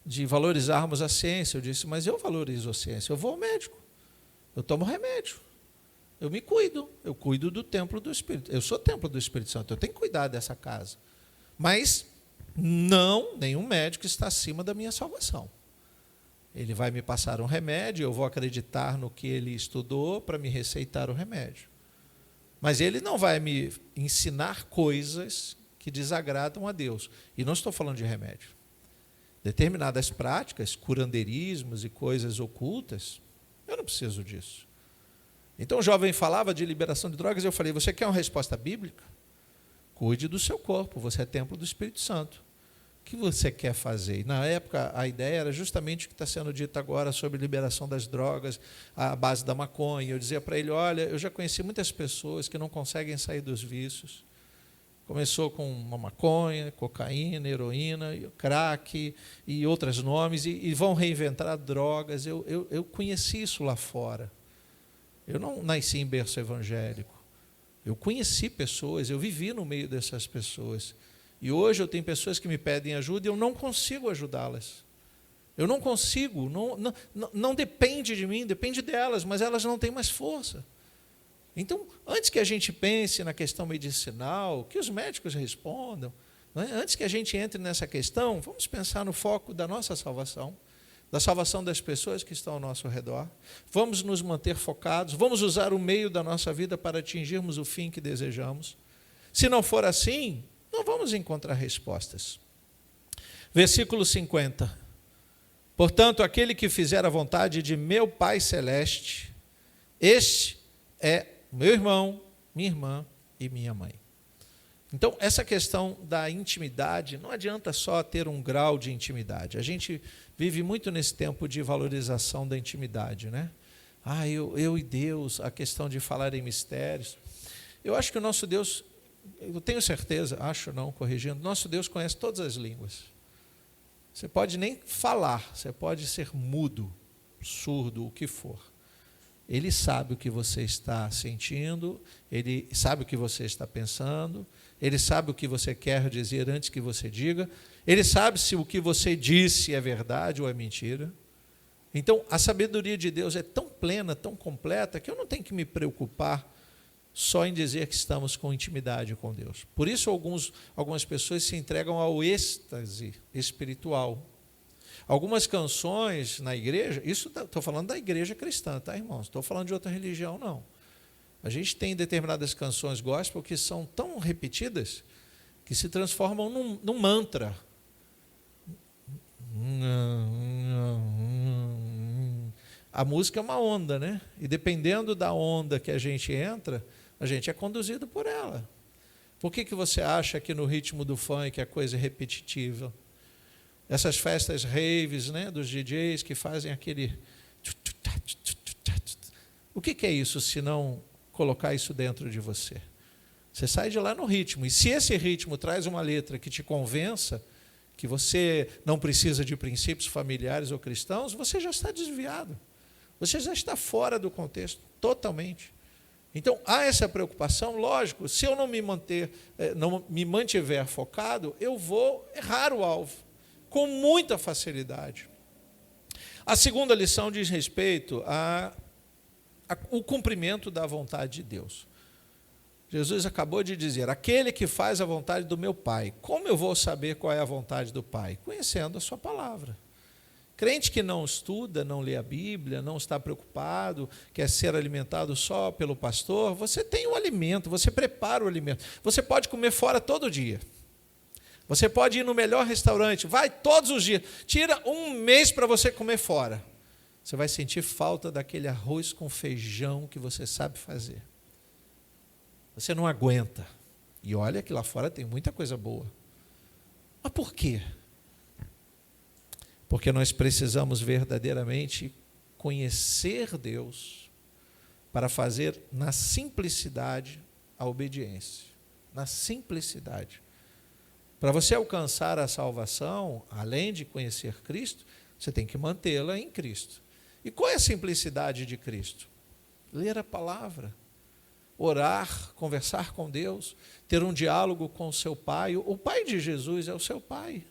de valorizarmos a ciência. Eu disse, mas eu valorizo a ciência, eu vou ao médico, eu tomo remédio, eu me cuido, eu cuido do templo do Espírito, eu sou templo do Espírito Santo, eu tenho que cuidar dessa casa. Mas nenhum médico está acima da minha salvação. Ele vai me passar um remédio, eu vou acreditar no que ele estudou para me receitar o remédio. Mas ele não vai me ensinar coisas que desagradam a Deus. E não estou falando de remédio. Determinadas práticas, curandeirismos e coisas ocultas, eu não preciso disso. Então o jovem falava de liberação de drogas, eu falei, você quer uma resposta bíblica? Cuide do seu corpo, você é templo do Espírito Santo. O que você quer fazer? E na época, a ideia era justamente o que está sendo dito agora sobre liberação das drogas, a base da maconha. Eu dizia para ele, olha, eu já conheci muitas pessoas que não conseguem sair dos vícios. Começou com uma maconha, cocaína, heroína, crack e outros nomes, e vão reinventar drogas. Eu conheci isso lá fora. Eu não nasci em berço evangélico. Eu conheci pessoas, eu vivi no meio dessas pessoas. E hoje eu tenho pessoas que me pedem ajuda e eu não consigo ajudá-las. Eu não consigo, não depende de mim, depende delas, mas elas não têm mais força. Então, antes que a gente pense na questão medicinal, que os médicos respondam, né? Antes que a gente entre nessa questão, vamos pensar no foco da nossa salvação, da salvação das pessoas que estão ao nosso redor. Vamos nos manter focados, vamos usar o meio da nossa vida para atingirmos o fim que desejamos. Se não for assim, não vamos encontrar respostas. Versículo 50. Portanto, aquele que fizer a vontade de meu Pai Celeste, este é meu irmão, minha irmã e minha mãe. Então, essa questão da intimidade, não adianta só ter um grau de intimidade. A gente vive muito nesse tempo de valorização da intimidade, né? Eu e Deus, a questão de falar em mistérios. Eu acho que o nosso Deus, eu tenho certeza, acho não, corrigindo, nosso Deus conhece todas as línguas. Você pode nem falar, você pode ser mudo, surdo, o que for. Ele sabe o que você está sentindo, ele sabe o que você está pensando, ele sabe o que você quer dizer antes que você diga, ele sabe se o que você disse é verdade ou é mentira. Então, a sabedoria de Deus é tão plena, tão completa, que eu não tenho que me preocupar só em dizer que estamos com intimidade com Deus. Por isso, algumas pessoas se entregam ao êxtase espiritual. Algumas canções na igreja, isso estou falando da igreja cristã, tá, irmãos? Estou falando de outra religião, não. A gente tem determinadas canções gospel que são tão repetidas que se transformam num mantra. A música é uma onda, né? E dependendo da onda que a gente entra, a gente é conduzido por ela. Por que você acha que no ritmo do funk a coisa é repetitiva? Essas festas raves, né, dos DJs que fazem aquele... O que é isso, se não colocar isso dentro de você? Você sai de lá no ritmo. E se esse ritmo traz uma letra que te convença que você não precisa de princípios familiares ou cristãos, você já está desviado. Você já está fora do contexto, totalmente. Então, há essa preocupação, lógico, se eu não me mantiver focado, eu vou errar o alvo, com muita facilidade. A segunda lição diz respeito ao cumprimento da vontade de Deus. Jesus acabou de dizer, aquele que faz a vontade do meu Pai. Como eu vou saber qual é a vontade do Pai? Conhecendo a sua palavra. Crente que não estuda, não lê a Bíblia, não está preocupado, quer ser alimentado só pelo pastor, você tem o alimento, você prepara o alimento. Você pode comer fora todo dia. Você pode ir no melhor restaurante, vai todos os dias. Tira um mês para você comer fora. Você vai sentir falta daquele arroz com feijão que você sabe fazer. Você não aguenta. E olha que lá fora tem muita coisa boa. Mas por quê? Porque nós precisamos verdadeiramente conhecer Deus para fazer na simplicidade a obediência. Na simplicidade. Para você alcançar a salvação, além de conhecer Cristo, você tem que mantê-la em Cristo. E qual é a simplicidade de Cristo? Ler a palavra, orar, conversar com Deus, ter um diálogo com o seu Pai. O Pai de Jesus é o seu Pai.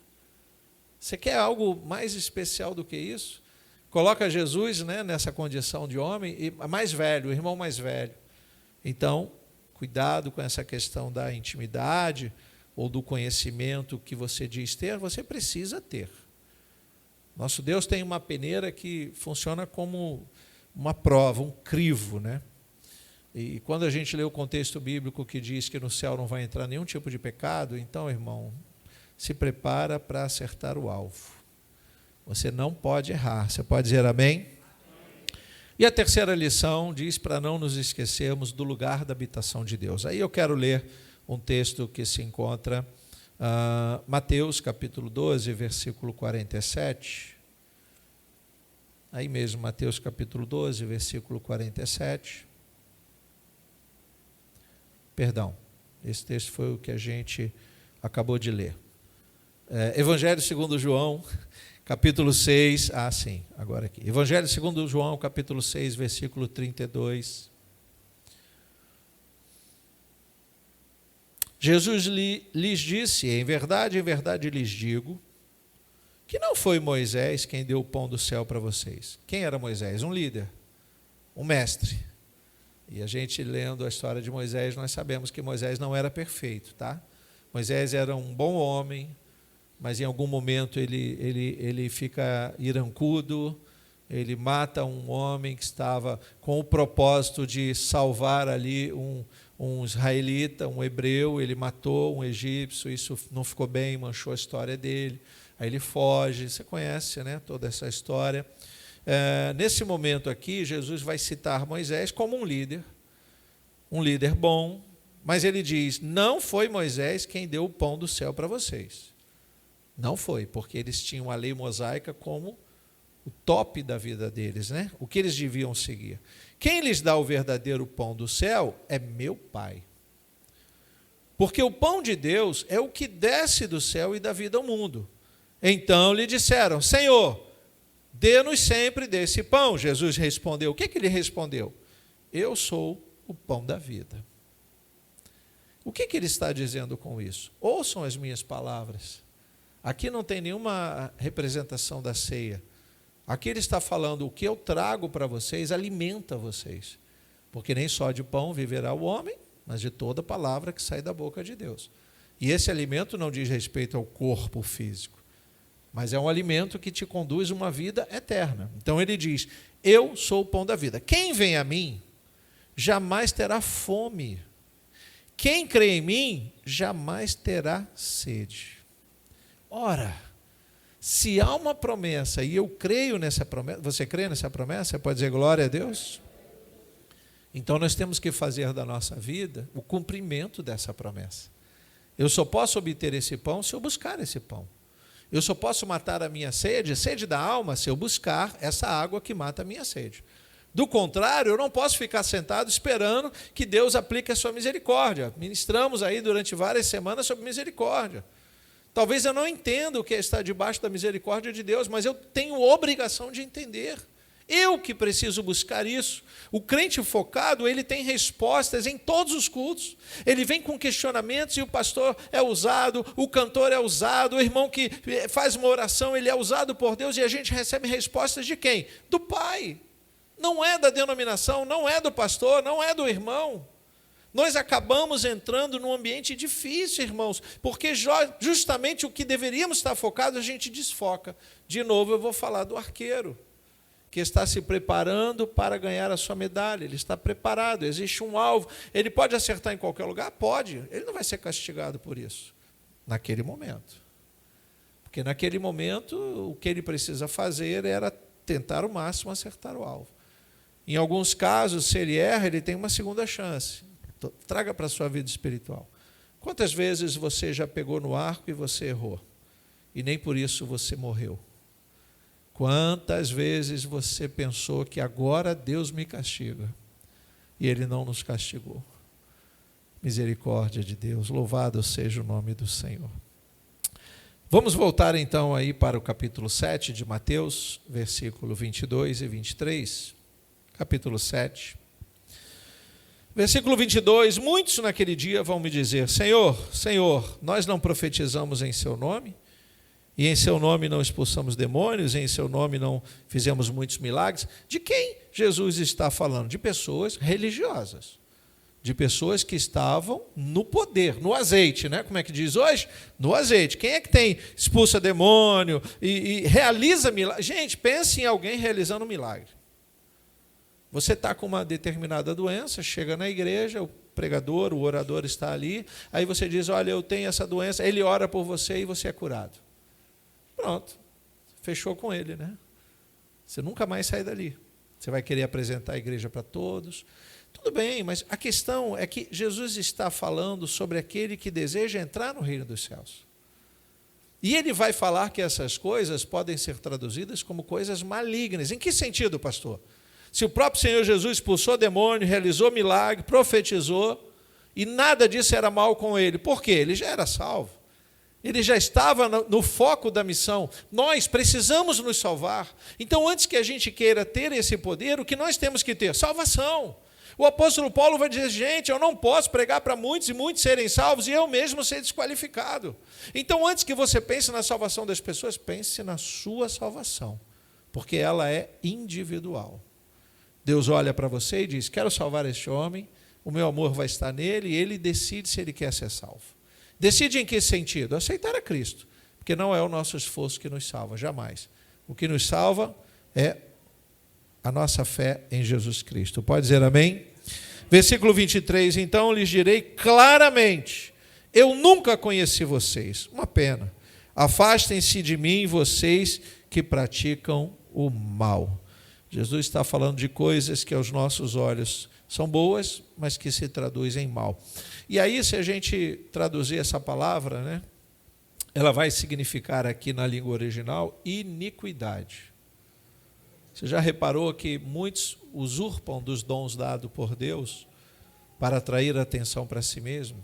Você quer algo mais especial do que isso? Coloca Jesus, né, nessa condição de homem, e mais velho, o irmão mais velho. Então, cuidado com essa questão da intimidade ou do conhecimento que você diz ter, você precisa ter. Nosso Deus tem uma peneira que funciona como uma prova, um crivo, né? E quando a gente lê o contexto bíblico que diz que no céu não vai entrar nenhum tipo de pecado, então, irmão, se prepara para acertar o alvo. Você não pode errar. Você pode dizer amém? E a terceira lição diz para não nos esquecermos do lugar da habitação de Deus. Aí eu quero ler um texto que se encontra Mateus capítulo 12, versículo 47. Aí mesmo, Mateus capítulo 12, versículo 47. Perdão, esse texto foi o que a gente acabou de ler. Evangelho segundo João, capítulo 6, sim, agora aqui. Evangelho segundo João, capítulo 6, versículo 32. Jesus lhes disse, em verdade lhes digo, que não foi Moisés quem deu o pão do céu para vocês. Quem era Moisés? Um líder, um mestre. E a gente lendo a história de Moisés, nós sabemos que Moisés não era perfeito, tá? Moisés era um bom homem, mas em algum momento ele fica irancudo, ele mata um homem que estava com o propósito de salvar ali um israelita, um hebreu, ele matou um egípcio, isso não ficou bem, manchou a história dele, aí ele foge, você conhece, né, toda essa história. Nesse momento aqui, Jesus vai citar Moisés como um líder bom, mas ele diz, não foi Moisés quem deu o pão do céu para vocês. Não foi, porque eles tinham a lei mosaica como o top da vida deles, né? O que eles deviam seguir. Quem lhes dá o verdadeiro pão do céu é meu Pai. Porque o pão de Deus é o que desce do céu e dá vida ao mundo. Então lhe disseram, Senhor, dê-nos sempre desse pão. Jesus respondeu. O que ele respondeu? Eu sou o pão da vida. O que ele está dizendo com isso? Ouçam as minhas palavras. Aqui não tem nenhuma representação da ceia. Aqui ele está falando, o que eu trago para vocês alimenta vocês. Porque nem só de pão viverá o homem, mas de toda palavra que sai da boca de Deus. E esse alimento não diz respeito ao corpo físico, mas é um alimento que te conduz a uma vida eterna. Então ele diz, eu sou o pão da vida. Quem vem a mim, jamais terá fome. Quem crê em mim, jamais terá sede. Ora, se há uma promessa, e eu creio nessa promessa, você crê nessa promessa? Você pode dizer glória a Deus? Então nós temos que fazer da nossa vida o cumprimento dessa promessa. Eu só posso obter esse pão se eu buscar esse pão. Eu só posso matar a minha sede, sede da alma, se eu buscar essa água que mata a minha sede. Do contrário, eu não posso ficar sentado esperando que Deus aplique a sua misericórdia. Ministramos aí durante várias semanas sobre misericórdia. Talvez eu não entenda o que é estar debaixo da misericórdia de Deus, mas eu tenho obrigação de entender. Eu que preciso buscar isso. O crente focado, ele tem respostas em todos os cultos. Ele vem com questionamentos e o pastor é usado, o cantor é usado, o irmão que faz uma oração, ele é usado por Deus e a gente recebe respostas de quem? Do Pai. Não é da denominação, não é do pastor, não é do irmão. Nós acabamos entrando num ambiente difícil, irmãos, porque justamente o que deveríamos estar focados, a gente desfoca. De novo, eu vou falar do arqueiro, que está se preparando para ganhar a sua medalha. Ele está preparado, existe um alvo. Ele pode acertar em qualquer lugar? Pode. Ele não vai ser castigado por isso, naquele momento. Porque naquele momento, o que ele precisa fazer era tentar o máximo acertar o alvo. Em alguns casos, se ele erra, ele tem uma segunda chance. Traga para a sua vida espiritual. Quantas vezes você já pegou no arco e você errou? E nem por isso você morreu. Quantas vezes você pensou que agora Deus me castiga? E Ele não nos castigou. Misericórdia de Deus, louvado seja o nome do Senhor. Vamos voltar então aí para o capítulo 7 de Mateus, versículo 22 e 23. Capítulo 7. Versículo 22, muitos naquele dia vão me dizer, Senhor, Senhor, nós não profetizamos em seu nome? E em seu nome não expulsamos demônios, e em seu nome não fizemos muitos milagres? De quem Jesus está falando? De pessoas religiosas. De pessoas que estavam no poder, no azeite, né? Como é que diz hoje? No azeite. Quem é que expulsa demônio e realiza milagre? Gente, pense em alguém realizando um milagre. Você está com uma determinada doença, chega na igreja, o pregador, o orador está ali, aí você diz, olha, eu tenho essa doença, ele ora por você e você é curado. Pronto, fechou com ele, né? Você nunca mais sai dali. Você vai querer apresentar a igreja para todos. Tudo bem, mas a questão é que Jesus está falando sobre aquele que deseja entrar no reino dos céus. E ele vai falar que essas coisas podem ser traduzidas como coisas malignas. Em que sentido, pastor? Se o próprio Senhor Jesus expulsou demônio, realizou milagre, profetizou, e nada disso era mal com ele. Por quê? Ele já era salvo. Ele já estava no foco da missão. Nós precisamos nos salvar. Então, antes que a gente queira ter esse poder, o que nós temos que ter? Salvação. O apóstolo Paulo vai dizer, gente, eu não posso pregar para muitos e muitos serem salvos e eu mesmo ser desqualificado. Então, antes que você pense na salvação das pessoas, pense na sua salvação, porque ela é individual. Deus olha para você e diz, quero salvar este homem, o meu amor vai estar nele e ele decide se ele quer ser salvo. Decide em que sentido? Aceitar a Cristo, porque não é o nosso esforço que nos salva, jamais. O que nos salva é a nossa fé em Jesus Cristo. Pode dizer amém? Versículo 23, então lhes direi claramente, eu nunca conheci vocês. Uma pena. Afastem-se de mim, vocês que praticam o mal. Jesus está falando de coisas que aos nossos olhos são boas, mas que se traduzem em mal. E aí, se a gente traduzir essa palavra, né, ela vai significar aqui na língua original iniquidade. Você já reparou que muitos usurpam dos dons dados por Deus para atrair a atenção para si mesmo?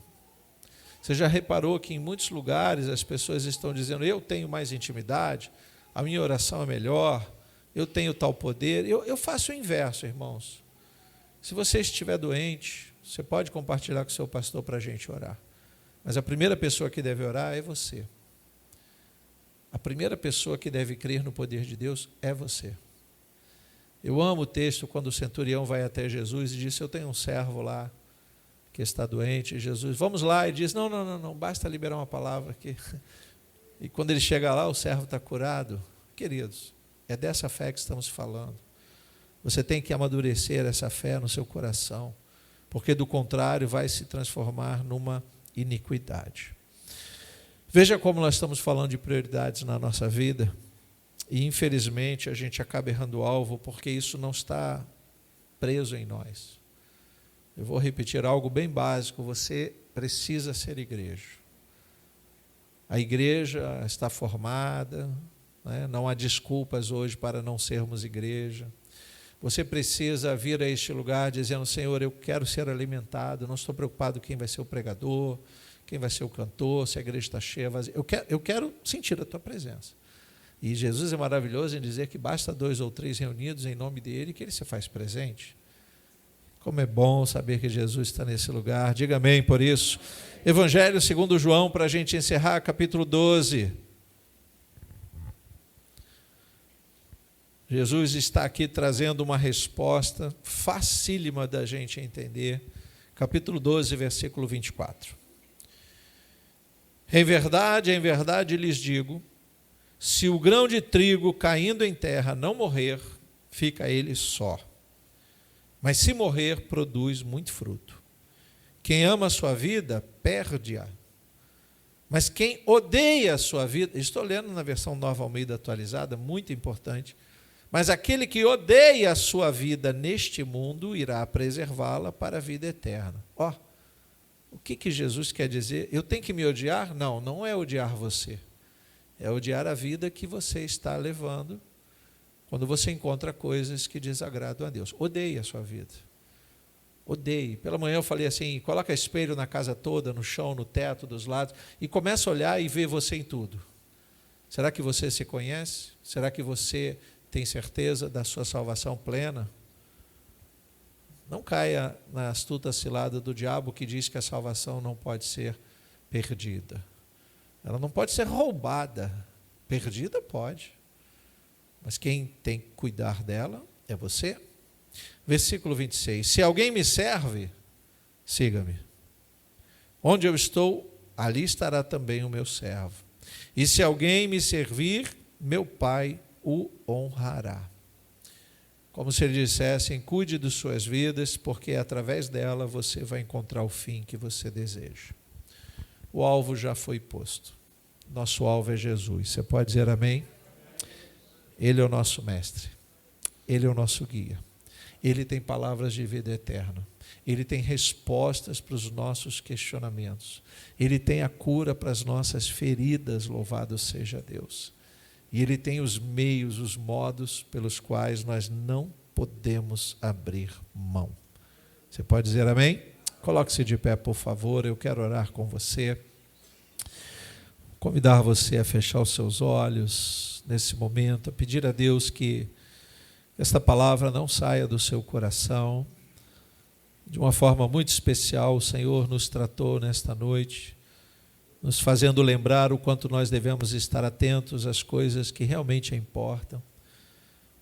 Você já reparou que em muitos lugares as pessoas estão dizendo, eu tenho mais intimidade, a minha oração é melhor, eu tenho tal poder. Eu faço o inverso, irmãos. Se você estiver doente, você pode compartilhar com o seu pastor para a gente orar. Mas a primeira pessoa que deve orar é você. A primeira pessoa que deve crer no poder de Deus é você. Eu amo o texto quando o centurião vai até Jesus e diz, eu tenho um servo lá que está doente. E Jesus, vamos lá, e diz, não, basta liberar uma palavra aqui. E quando ele chega lá, o servo está curado. Queridos, é dessa fé que estamos falando. Você tem que amadurecer essa fé no seu coração, porque do contrário vai se transformar numa iniquidade. Veja como nós estamos falando de prioridades na nossa vida, e infelizmente a gente acaba errando o alvo, porque isso não está preso em nós. Eu vou repetir algo bem básico, você precisa ser igreja. A igreja está formada, né? Não há desculpas hoje para não sermos igreja. Você precisa vir a este lugar dizendo, Senhor, eu quero ser alimentado, não estou preocupado quem vai ser o pregador, quem vai ser o cantor, se a igreja está cheia, vazia. Eu quero sentir a tua presença. E Jesus é maravilhoso em dizer que basta 2 ou 3 reunidos em nome dele que ele se faz presente. Como é bom saber que Jesus está nesse lugar. Diga amém por isso. Evangelho segundo João, para a gente encerrar, capítulo 12. Jesus está aqui trazendo uma resposta facílima da gente entender. Capítulo 12, versículo 24. Em verdade lhes digo, se o grão de trigo caindo em terra não morrer, fica ele só. Mas se morrer, produz muito fruto. Quem ama a sua vida, perde-a. Mas quem odeia a sua vida, estou lendo na versão Nova Almeida atualizada, muito importante, mas aquele que odeia a sua vida neste mundo, irá preservá-la para a vida eterna. O que Jesus quer dizer? Eu tenho que me odiar? Não, não é odiar você. É odiar a vida que você está levando quando você encontra coisas que desagradam a Deus. Odeie a sua vida. Odeie. Pela manhã eu falei assim, coloca espelho na casa toda, no chão, no teto, dos lados, e começa a olhar e ver você em tudo. Será que você se conhece? Será que você tem certeza da sua salvação plena? Não caia na astuta cilada do diabo que diz que a salvação não pode ser perdida. Ela não pode ser roubada. Perdida pode. Mas quem tem que cuidar dela é você. Versículo 26. Se alguém me serve, siga-me. Onde eu estou, ali estará também o meu servo. E se alguém me servir, meu Pai o honrará. Como se ele dissesse, cuide de suas vidas, porque através dela você vai encontrar o fim que você deseja. O alvo já foi posto. Nosso alvo é Jesus. Você pode dizer amém? Ele é o nosso mestre. Ele é o nosso guia. Ele tem palavras de vida eterna. Ele tem respostas para os nossos questionamentos. Ele tem a cura para as nossas feridas, louvado seja Deus. E Ele tem os meios, os modos pelos quais nós não podemos abrir mão. Você pode dizer amém? Coloque-se de pé, por favor, eu quero orar com você. Convidar você a fechar os seus olhos nesse momento, a pedir a Deus que esta palavra não saia do seu coração. De uma forma muito especial, o Senhor nos tratou nesta noite, nos fazendo lembrar o quanto nós devemos estar atentos às coisas que realmente importam.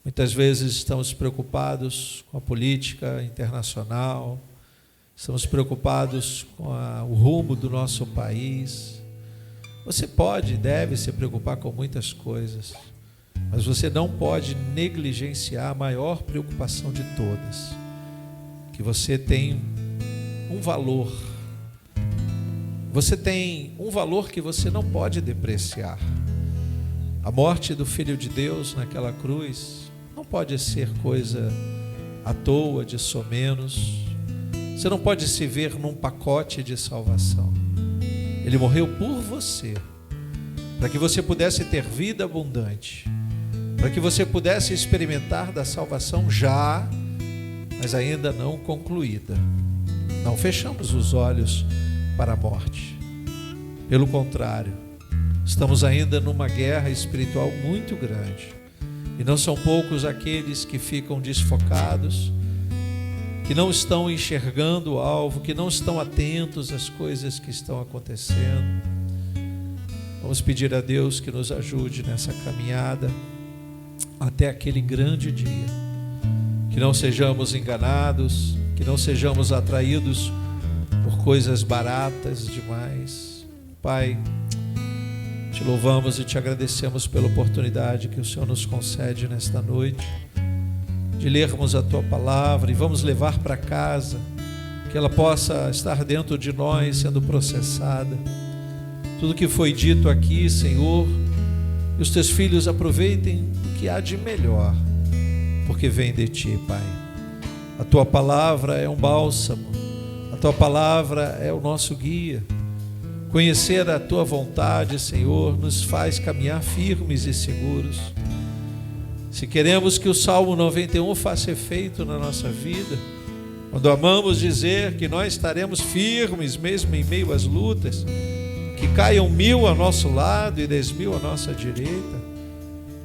Muitas vezes estamos preocupados com a política internacional, estamos preocupados com o rumo do nosso país. Você pode e deve se preocupar com muitas coisas, mas você não pode negligenciar a maior preocupação de todas, que você tem um valor. Você tem um valor que você não pode depreciar. A morte do Filho de Deus naquela cruz não pode ser coisa à toa, de somenos. Você não pode se ver num pacote de salvação. Ele morreu por você, para que você pudesse ter vida abundante, para que você pudesse experimentar da salvação já, mas ainda não concluída. Não fechamos os olhos para a morte. Pelo contrário, estamos ainda numa guerra espiritual muito grande. E não são poucos aqueles que ficam desfocados, que não estão enxergando o alvo, que não estão atentos às coisas que estão acontecendo. Vamos pedir a Deus que nos ajude nessa caminhada até aquele grande dia. Que não sejamos enganados, que não sejamos atraídos por coisas baratas demais. Pai, te louvamos e te agradecemos pela oportunidade que o Senhor nos concede nesta noite, de lermos a Tua palavra e vamos levar para casa, que ela possa estar dentro de nós, sendo processada. Tudo que foi dito aqui, Senhor, que os Teus filhos aproveitem o que há de melhor, porque vem de Ti, Pai. A Tua palavra é um bálsamo, a Tua palavra é o nosso guia. Conhecer a Tua vontade, Senhor, nos faz caminhar firmes e seguros. Se queremos que o Salmo 91 faça efeito na nossa vida, quando amamos dizer que nós estaremos firmes mesmo em meio às lutas, que caiam 1000 ao nosso lado e 10.000 à nossa direita,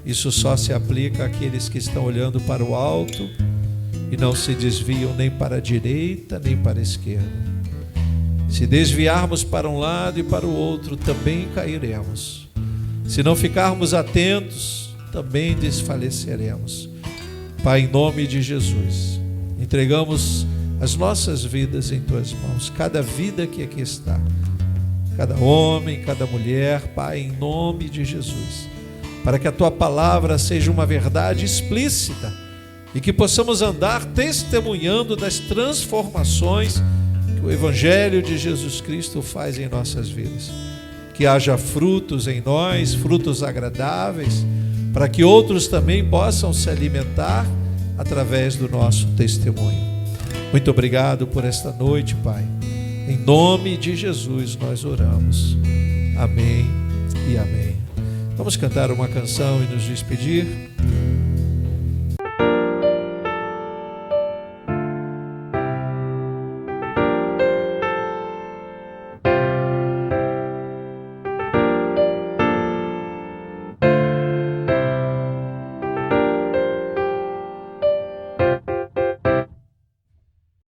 isso só se aplica àqueles que estão olhando para o alto e não se desviam nem para a direita nem para a esquerda. Se desviarmos para um lado e para o outro, também cairemos. Se não ficarmos atentos, também desfaleceremos. Pai, em nome de Jesus, entregamos as nossas vidas em Tuas mãos, cada vida que aqui está, cada homem, cada mulher, Pai, em nome de Jesus, para que a Tua palavra seja uma verdade explícita e que possamos andar testemunhando das transformações que o Evangelho de Jesus Cristo faz em nossas vidas. Que haja frutos em nós, frutos agradáveis, para que outros também possam se alimentar através do nosso testemunho. Muito obrigado por esta noite, Pai. Em nome de Jesus nós oramos. Amém e amém. Vamos cantar uma canção e nos despedir.